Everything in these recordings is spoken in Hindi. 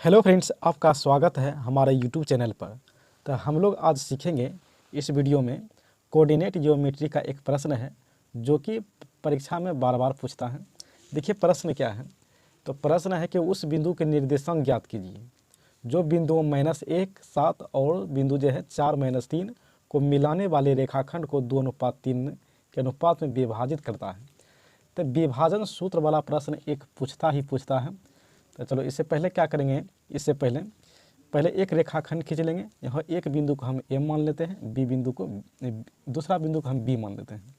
हेलो फ्रेंड्स, आपका स्वागत है हमारे यूट्यूब चैनल पर। तो हम लोग आज सीखेंगे इस वीडियो में कोऑर्डिनेट ज्योमेट्री का एक प्रश्न है जो कि परीक्षा में बार बार पूछता है। देखिए प्रश्न क्या है। तो प्रश्न है कि उस बिंदु के निर्देशांक ज्ञात कीजिए जो बिंदु -1, 7 और बिंदु जो है 4-3 को मिलाने वाले रेखाखंड को 2:3 के अनुपात में विभाजित करता है। तो विभाजन सूत्र वाला प्रश्न एक पूछता है। तो चलो इससे पहले क्या करेंगे, इससे पहले एक रेखाखंड खींच लेंगे। यहाँ एक बिंदु को हम ए मान लेते हैं, बी बिंदु को दूसरा बिंदु को हम बी मान लेते हैं।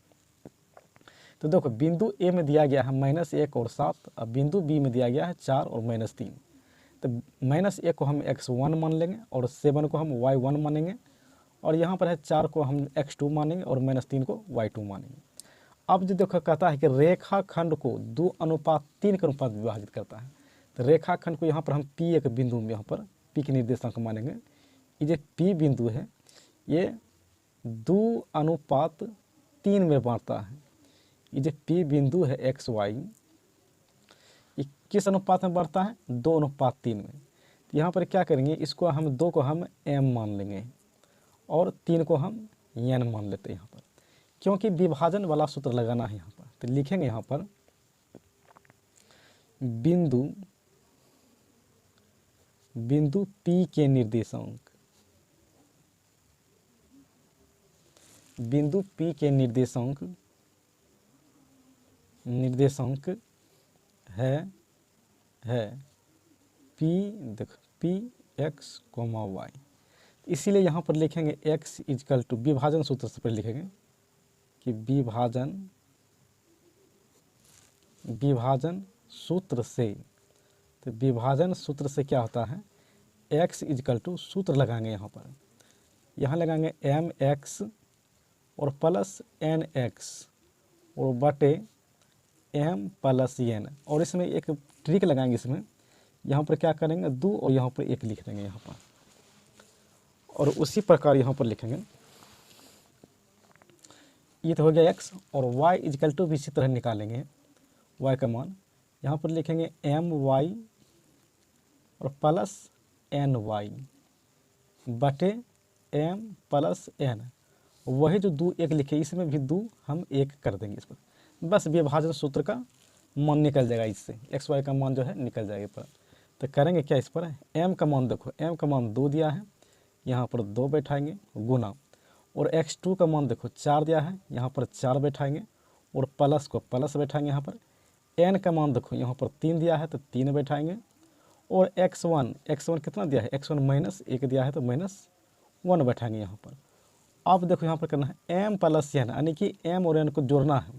तो देखो बिंदु ए में दिया गया है -1 और 7, अब बिंदु बी में दिया गया है 4 और -3। तो -1 को हम x1 मान लेंगे और 7 को हम y1 मानेंगे, और यहाँ पर है 4 को हम x2 मानेंगे और -3 को y2 मानेंगे। अब जो देखो कहता है कि रेखाखंड को 2:3 के अनुपात विभाजित करता है। तो रेखाखंड को यहाँ पर हम P एक बिंदु में यहाँ पर P के निर्देशांक मानेंगे। ये जो P बिंदु है ये 2:3 में बांटता है। ये जो P बिंदु है एक्स वाई, ये किस अनुपात में बढ़ता है? 2:3 में। तो यहाँ पर क्या करेंगे, इसको हम 2 को हम m मान लेंगे और 3 को हम n मान लेते हैं यहाँ पर, क्योंकि विभाजन वाला सूत्र लगाना है यहाँ पर। तो लिखेंगे यहाँ पर बिंदु P के निर्देशांक, बिंदु P के निर्देशांक है P, देखो P x, y। इसीलिए यहाँ पर लिखेंगे x इजकल टू, विभाजन सूत्र से पहले लिखेंगे कि विभाजन सूत्र से, तो विभाजन सूत्र से क्या होता है, x इजकल टू सूत्र लगाएंगे यहाँ लगाएंगे mx और प्लस nx और बटे m प्लस n। और इसमें एक ट्रिक लगाएंगे, इसमें यहाँ पर क्या करेंगे 2 और यहाँ पर 1 लिख देंगे यहाँ पर, और उसी प्रकार यहाँ पर लिखेंगे। ये तो हो गया x, और y इजकल टू भी इसी तरह निकालेंगे y का मान। यहाँ पर लिखेंगे my और प्लस ny बटे m प्लस n। वही जो 2 1 लिखे इसमें भी 2 हम 1 कर देंगे इस पर, बस विभाजन सूत्र का मान निकल जाएगा, इससे एक्स वाई का मान जो है निकल जाएगा पर। तो करेंगे क्या इस पर, m का मान देखो, m का मान 2 दिया है, यहाँ पर 2 बैठाएंगे गुना, और x2 का मान देखो 4 दिया है, यहाँ पर 4 बैठाएंगे और प्लस को प्लस बैठाएंगे यहाँ पर। n का मान देखो यहाँ पर 3 दिया है तो 3 बैठाएंगे, और x1 कितना दिया है, x1 -1 दिया है तो -1 बैठाएंगे यहाँ पर। अब देखो यहाँ पर करना है m प्लस n, यानी कि m और n को जोड़ना है।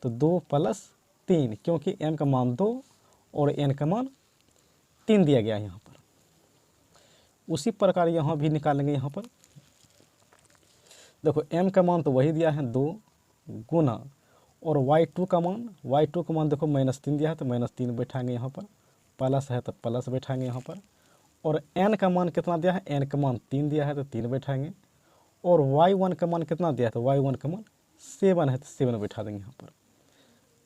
तो 2 + 3, क्योंकि m का मान 2 और n का मान 3 दिया गया है यहाँ पर। उसी प्रकार यहाँ भी निकालेंगे। यहाँ पर देखो m का मान तो वही दिया है 2 गुना, और y2 का मान देखो -3 दिया है तो -3 बैठाएंगे यहाँ पर, प्लस है तो प्लस बैठाएंगे यहाँ पर, और n का मान कितना दिया है, n का मान 3 दिया है तो 3 बैठाएंगे, और y1 का मान कितना दिया है तो y1 का मान 7 है तो 7 बैठा देंगे यहाँ पर।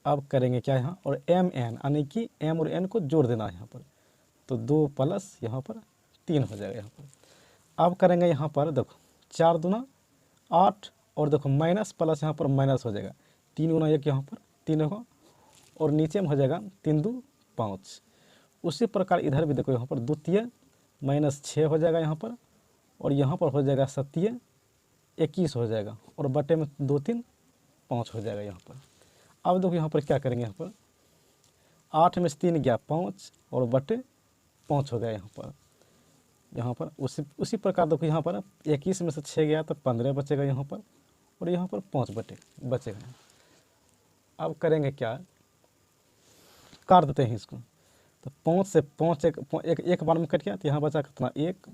अब करेंगे क्या यहाँ, और m n यानी कि m और n को जोड़ देना है यहाँ पर, तो 2 + यहाँ पर 3 हो जाएगा यहाँ पर। अब करेंगे यहाँ पर देखो 4 दूना 8, और देखो माइनस प्लस यहाँ पर माइनस हो जाएगा, 3 गुना 1 यहाँ पर 3 होगा, और नीचे में हो जाएगा 3 2 5। उसी प्रकार इधर भी देखो यहाँ पर 2 तिया -6 हो जाएगा यहाँ पर, और यहाँ पर हो जाएगा 7 21 हो जाएगा, और बटे में 2 3 5 हो जाएगा यहाँ पर। अब देखो यहाँ पर क्या करेंगे, यहाँ पर 8 में से 3 गया 5 और बटे 5 हो गया यहाँ पर। उसी प्रकार देखो यहाँ पर 21 में से 6 गया तो 15 बचेगा यहाँ पर, और यहाँ पर 5 बचेगा। अब करेंगे क्या, काट देते हैं इसको। तो 5 से 5 एक बार में कट गया, तो यहाँ बचा कितना 1,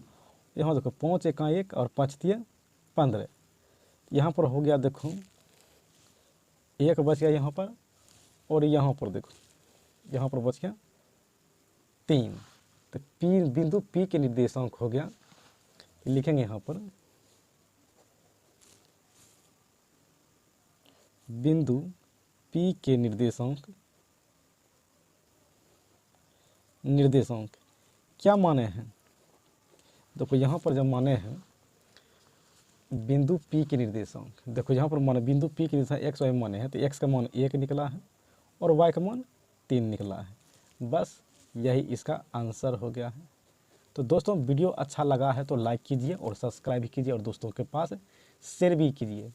यहाँ देखो 5 1 1 और 5 3 15। यहाँ पर हो गया देखो 1 बच गया यहाँ पर, और यहाँ पर देखो यहाँ पर बच गया 3। तो बिंदु P के निर्देशांक हो गया, लिखेंगे यहाँ पर बिंदु P के निर्देशांक क्या माने हैं, देखो यहाँ पर जब माने हैं बिंदु P के निर्देशांक, देखो यहाँ पर माने बिंदु P के निर्देशांक एक्स वाई माने हैं, तो एक्स का मान 1 निकला है और वाई का मान 3 निकला है। बस यही इसका आंसर हो गया है। तो दोस्तों वीडियो अच्छा लगा है तो लाइक कीजिए और सब्सक्राइब कीजिए और दोस्तों के पास शेयर भी कीजिए।